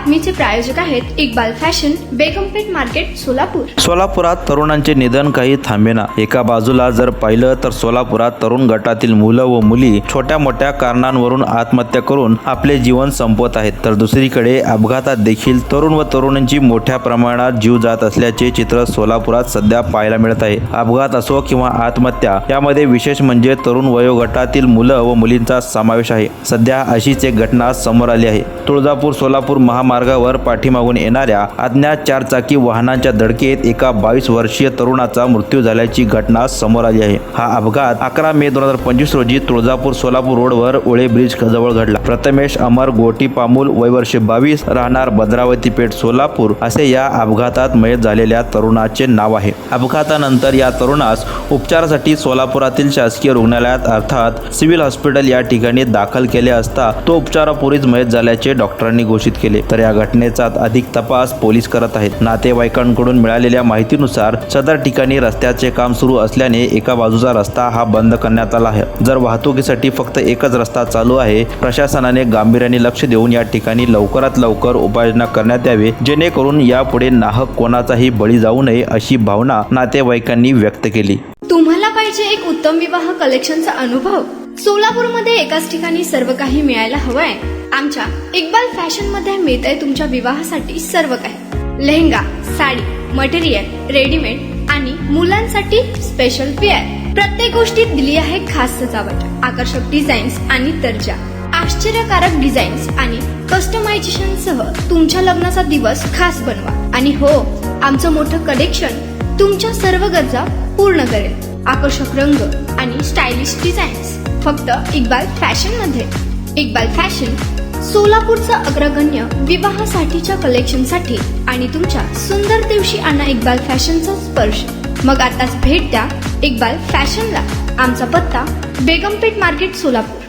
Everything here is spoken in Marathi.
बातमीचे प्रायोजक आहेत इक्बाल फॅशन, बेगमपेठ मार्केट, सोलापूर। सोलापुरात तरुणांचे निधन काही थांबेना। एका बाजूला जर पाहिलं तर सोलापुरात तरुण गटातील मुलं व मुली छोट्या मोठ्या कारणांवरून आत्महत्या करून आपले जीवन संपवत आहेत, तर दुसरीकडे अपघातात देखील तरुण व तरुणांची मोठ्या प्रमाणात जीव जात असल्याचे चित्र सोलापुरात सध्या पाहायला मिळत आहे। अपघात असो किंवा आत्महत्या, यामध्ये विशेष म्हणजे तरुण वयोगटातील मुलं व मुलींचा समावेश आहे। सध्या अशीच एक घटना समोर आली आहे। तुळजापूर सोलापूर महामार्गावर पाठीमागून येणाऱ्या अज्ञात चारचाकी वाहनांच्या धडकेत एका 22 वर्षीय तरुणाचा मृत्यू झाल्याची घटना समोर आली आहे। हा अपघात 11 मे 2025 रोजी तुळजापूर सोलापूर रोडवर ओळे ब्रिज जवळ घडला। प्रथमेश अमर गोटी पामुल, वय वर्ष 22, राहणार भद्रावती पेठ सोलापूर, असे या अपघातात मयत झालेल्या तरुणाचे नाव आहे। अपघातानंतर या तरुणास उपचारासाठी सोलापुरातील शासकीय रुग्णालयात अर्थात सिव्हिल हॉस्पिटल या ठिकाणी दाखल केले असता तो उपचारापूर्वीच मयत झाल्याचे डॉक्टरांनी घोषित केले। तर या घटनेचा अधिक तपास पोलीस करत आहेत। नातेवाईकांकडून मिळालेल्या माहितीनुसार सदर ठिकाणी रस्त्याचे काम सुरू असल्याने एका बाजूचा रस्ता हा बंद करण्यात आला आहे। जर वाहतुकीसाठी फक्त एकच रस्ता चालू आहे, प्रशासनाने गांभीर्याने लक्ष देऊन या ठिकाणी लवकरात लवकर उपाययोजना करण्यात यावी, जेणेकरून यापुढे नाहक कोणाचाही बळी जाऊ नये, अशी भावना नातेवाईकांनी व्यक्त केली। तुम्हाला पाहिजे एक उत्तम विवाह कलेक्शनचा अनुभव? सोलापूरमध्ये एकाच ठिकाणी सर्व काही मिळायला हवंय? आमच्या इक्बाल फॅशन मध्ये मिळतंय तुमच्या विवाहासाठी सर्व काही। लेहंगा, साडी, मटेरियल, रेडीमेड आणि मुलांसाठी स्पेशल वेअर। प्रत्येक गोष्टीत दिली आहे खास सजावट, आकर्षक डिझाईन्स आणि दर्जा, आश्चर्यकारक डिझाईन्स आणि कस्टमायझेशन सह तुमच्या लग्नाचा दिवस खास बनवा। आणि हो, आमचं मोठं कलेक्शन तुमच्या सर्व गरजा पूर्ण करेल। आकर्षक रंग आणि स्टायलिश डिझाईन्स फक्त इक्बाल फॅशन मध्ये। इक्बाल फॅशन सोलापूरचा अग्रगण्य विवाहासाठीच्या कलेक्शनसाठी आणि तुमच्या सुंदर दिवशी आणा इक्बाल फॅशनचा स्पर्श। मग आताच भेट द्या इक्बाल फॅशनला। आमचा पत्ता बेगमपेठ मार्केट, सोलापूर।